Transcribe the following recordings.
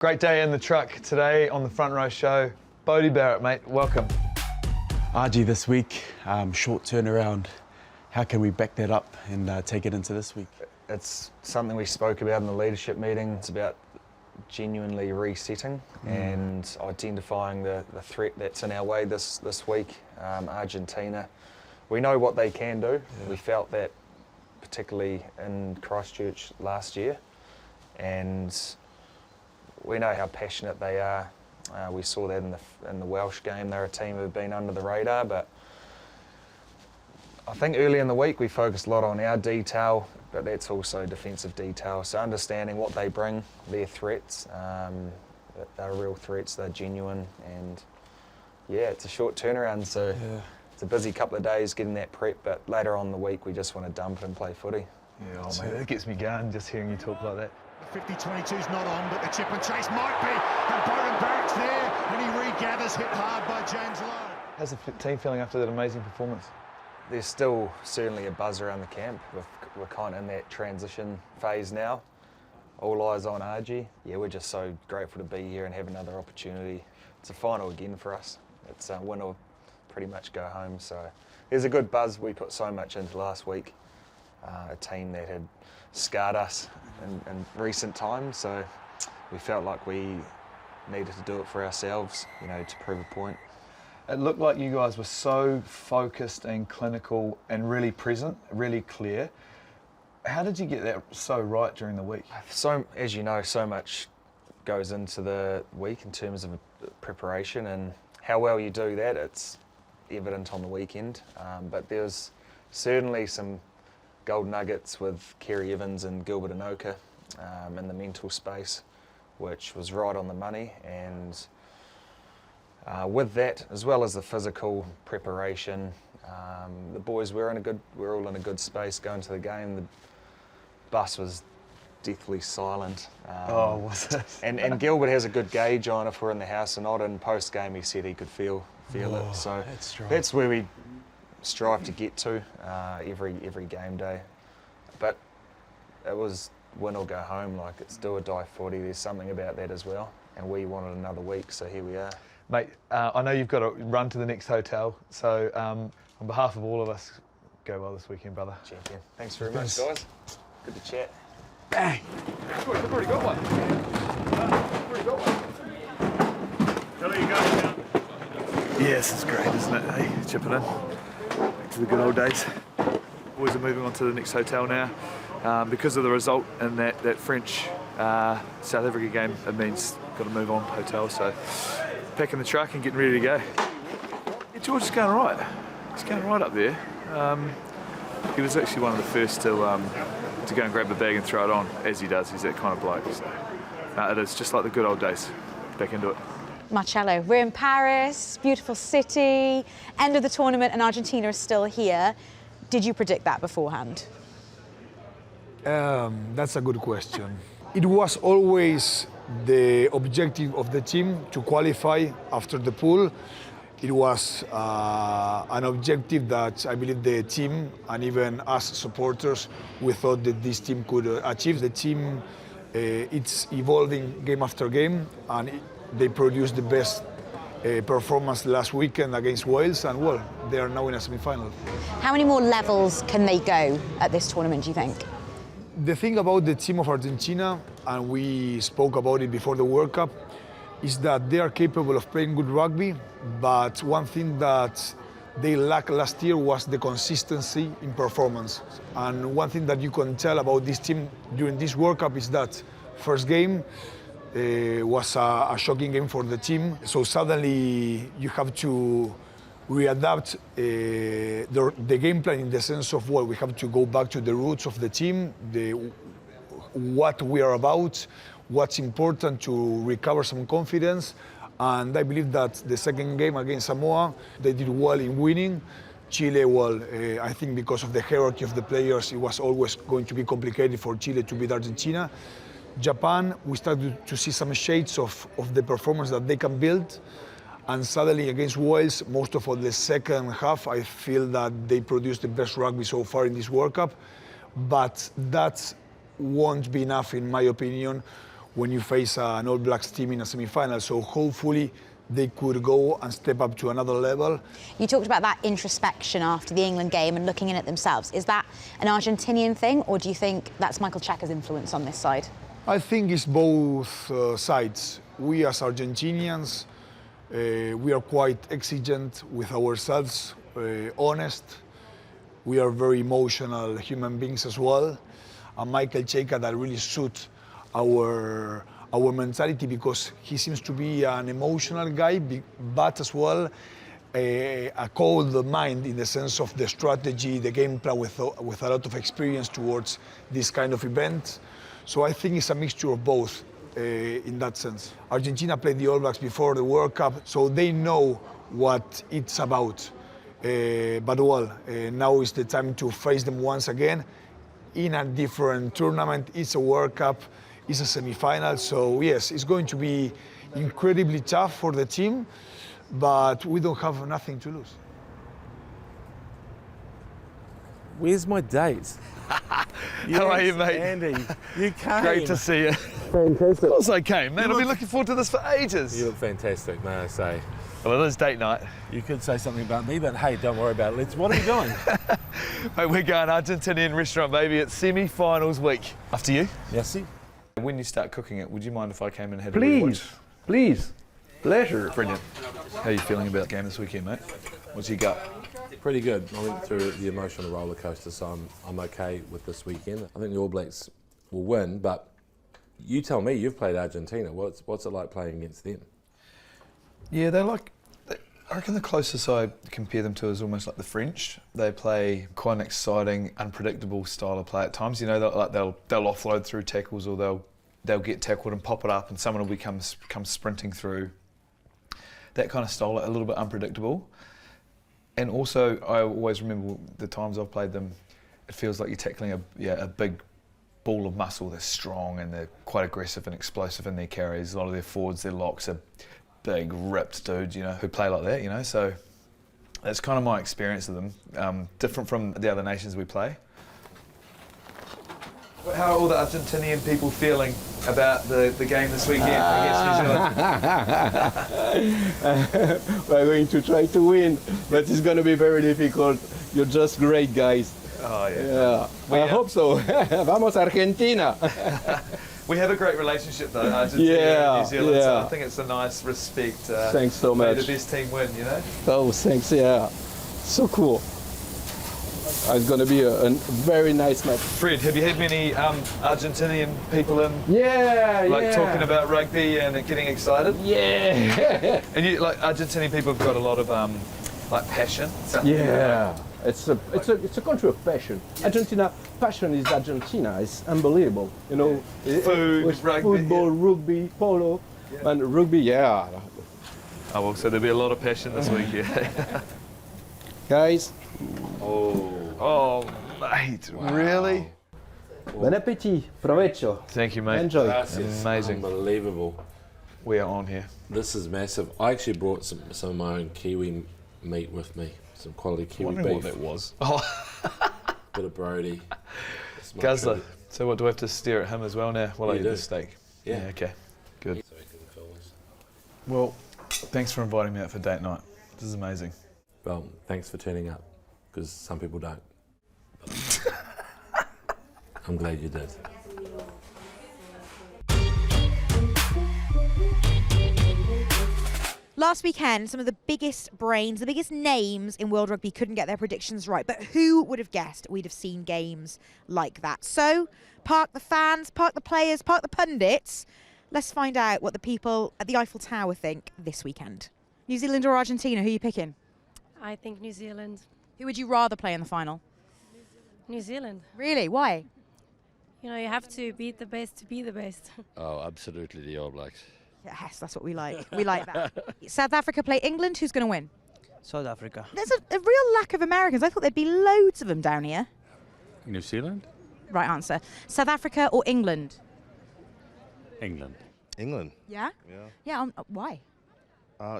Great day in the truck today on the Front Row Show. Beauden Barrett, mate, welcome. Argie this week, short turnaround. How can we back that up and take it into this week? It's something we spoke about in the leadership meeting. It's about genuinely resetting and identifying the threat that's in our way this week. Argentina, we know what they can do. Yeah. We felt that particularly in Christchurch last year, and we know how passionate they are. We saw that in the Welsh game. They're a team who've been under the radar, but I think early in the week we focused a lot on our detail, but that's also defensive detail. So understanding what they bring, their threats, they're real threats, they're genuine, and yeah, it's a short turnaround, so it's a busy couple of days getting that prep, but later on in the week we just want to dump it and play footy. Yeah, oh mate, that gets me going just hearing you talk like that. 50-22's not on, but the chip and chase might be, and Beauden Barrett's there, and he regathers, hit hard by James Lowe. How's the team feeling after that amazing performance? There's still certainly a buzz around the camp. We're kind of in that transition phase now. All eyes on Argie. Yeah, we're just so grateful to be here and have another opportunity. It's a final again for us. It's win or pretty much go home. So there's a good buzz. We put so much into last week. A team that had scarred us in recent times. So we felt like we needed to do it for ourselves, you know, to prove a point. It looked like you guys were so focused and clinical and really present, really clear. How did you get that so right during the week? So, as you know, so much goes into the week in terms of preparation, and how well you do that, it's evident on the weekend. But there was certainly some gold nuggets with Kerry Evans and Gilbert Anoka in the mental space, which was right on the money. And with that, as well as the physical preparation, the boys we're all in a good space going to the game. The bus was deathly silent. Was it? And Gilbert has a good gauge on if we're in the house or not. And post game, he said he could feel it. So that's where we strive to get to every game day. But it was win or go home. Like, it's do or die footy. There's something about that as well. And we wanted another week, so here we are. Mate, I know you've got to run to the next hotel, so on behalf of all of us, go well this weekend, brother. Champion. Thanks very much, guys. Good to chat. Bang! I've already got one. I've already got one. Hello, you guys. Yes, it's great, isn't it? Hey, chipping in. Back to the good old days. Boys are moving on to the next hotel now. Because of the result in that French South Africa game, it means got to move on hotel, so packing the truck and getting ready to go. Yeah, George is going all right. He's going right up there. He was actually one of the first to go and grab the bag and throw it on, as he does. He's that kind of bloke. So it is just like the good old days. Back into it. Marcello, we're in Paris, beautiful city, end of the tournament, and Argentina is still here. Did you predict that beforehand? That's a good question. It was always the objective of the team to qualify after the pool. It was an objective that I believe the team and even us supporters, we thought that this team could achieve. The team, it's evolving game after game, and they produced the best performance last weekend against Wales, and well, they are now in a semi-final. How many more levels can they go at this tournament, do you think? The thing about the team of Argentina, and we spoke about it before the World Cup, is that they are capable of playing good rugby, but one thing that they lacked last year was the consistency in performance. And one thing that you can tell about this team during this World Cup is that first game was a shocking game for the team. So suddenly you have to readapt the game plan in the sense of, well, we have to go back to the roots of the team, what we are about, what's important to recover some confidence. And I believe that the second game against Samoa, they did well in winning. Chile, well, I think because of the hierarchy of the players, it was always going to be complicated for Chile to beat Argentina. Japan, we started to see some shades of the performance that they can build. And suddenly against Wales, most of all the second half, I feel that they produced the best rugby so far in this World Cup. But that won't be enough, in my opinion. when you face an All Blacks team in a semi-final. So hopefully they could go and step up to another level. You talked about that introspection after the England game and looking in at themselves. Is that an Argentinian thing, or do you think that's Michael Cheika's influence on this side? I think it's both sides. We as Argentinians, we are quite exigent with ourselves, honest. We are very emotional human beings as well. And Michael Cheika, that really suits our mentality, because he seems to be an emotional guy, but as well a cold mind in the sense of the strategy, the game plan, with a lot of experience towards this kind of events. So I think it's a mixture of both in that sense. Argentina played the All Blacks before the World Cup, so they know what it's about. But well, now is the time to face them once again in a different tournament. It's a World Cup. It's a semi-final, so yes, it's going to be incredibly tough for the team, but we don't have nothing to lose. Where's my date? How are you, mate? Andy, you came. Great to see you. Fantastic. Of course I came, man. I've been looking forward to this for ages. You look fantastic, may I say. Well, it is date night. You could say something about me, but hey, don't worry about it. What are you doing? Mate, we're going Argentinian restaurant, baby. It's semi-finals week. After you. Merci. When you start cooking it, would you mind if I came and had a Please, watch? please. Pleasure. Brilliant. How are you feeling about the game this weekend, mate? What's your gut? Pretty good. I went through the emotional roller coaster, so I'm okay with this weekend. I think the All Blacks will win, but you tell me, you've played Argentina. What's it like playing against them? Yeah, I reckon the closest I compare them to is almost like the French. They play quite an exciting, unpredictable style of play at times. You know, they'll offload through tackles, or they'll get tackled and pop it up, and someone will come sprinting through. That kind of style, a little bit unpredictable. And also, I always remember the times I've played them, it feels like you're tackling a big ball of muscle. They're strong and they're quite aggressive and explosive in their carries. A lot of their forwards, their locks are big, ripped dudes, you know, who play like that, you know. So that's kind of my experience of them. Different from the other nations we play. How are all the Argentinian people feeling about the game this weekend against New Zealand? We're going to try to win, but it's going to be very difficult. You're just great guys. Oh, yeah. I hope so. Vamos, Argentina. We have a great relationship, though, Argentina and New Zealand, so I yeah. think it's a nice respect. Thanks so May much. the best team win, you know? Oh, thanks, yeah. So cool. It's going to be a very nice match. Fred, have you had many Argentinian people in? Yeah, Talking about rugby and getting excited? Yeah. And you, like, Argentinian people have got a lot of passion. Yeah. It's a country of passion. Argentina, passion is Argentina. It's unbelievable. You know, Food, with rugby, football, rugby, polo, and rugby. Yeah. Oh well, so there'll be a lot of passion this week, yeah. Guys, Oh, mate, really? bon appétit, provecho. Thank you, mate. Enjoy. That's Amazing. Unbelievable. We are on here. This is massive. I actually brought some of my own Kiwi meat with me. Some quality Kiwi Wondering what beef. that was. Oh, Bit of Brody. It's my Guzzler. treat. So what, do I have to stare at him as well now while I You eat do. the steak? Yeah. Okay, good. So we can fill this. Well, thanks for inviting me out for date night. This is amazing. Well, thanks for turning up, because some people don't. I'm glad you did. Last weekend, some of the biggest brains, the biggest names in world rugby couldn't get their predictions right. But who would have guessed we'd have seen games like that? So, park the fans, park the players, park the pundits. Let's find out what the people at the Eiffel Tower think this weekend. New Zealand or Argentina, who are you picking? I think New Zealand. Who would you rather play in the final? New Zealand. Really? Why? You know, you have to beat the best to be the best. Oh, absolutely the All Blacks. Yes, that's what we like. We like that. South Africa play England. Who's going to win? South Africa. There's a real lack of Americans. I thought there'd be loads of them down here. New Zealand? Right answer. South Africa or England? England. England. Yeah? Yeah. Yeah, why?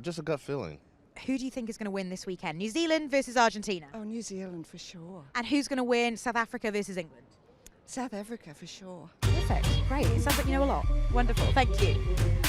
Just a gut feeling. Who do you think is going to win this weekend? New Zealand versus Argentina? Oh, New Zealand for sure. And who's going to win South Africa versus England? South Africa for sure. Perfect. Great. It sounds like you know a lot. Wonderful. Thank you.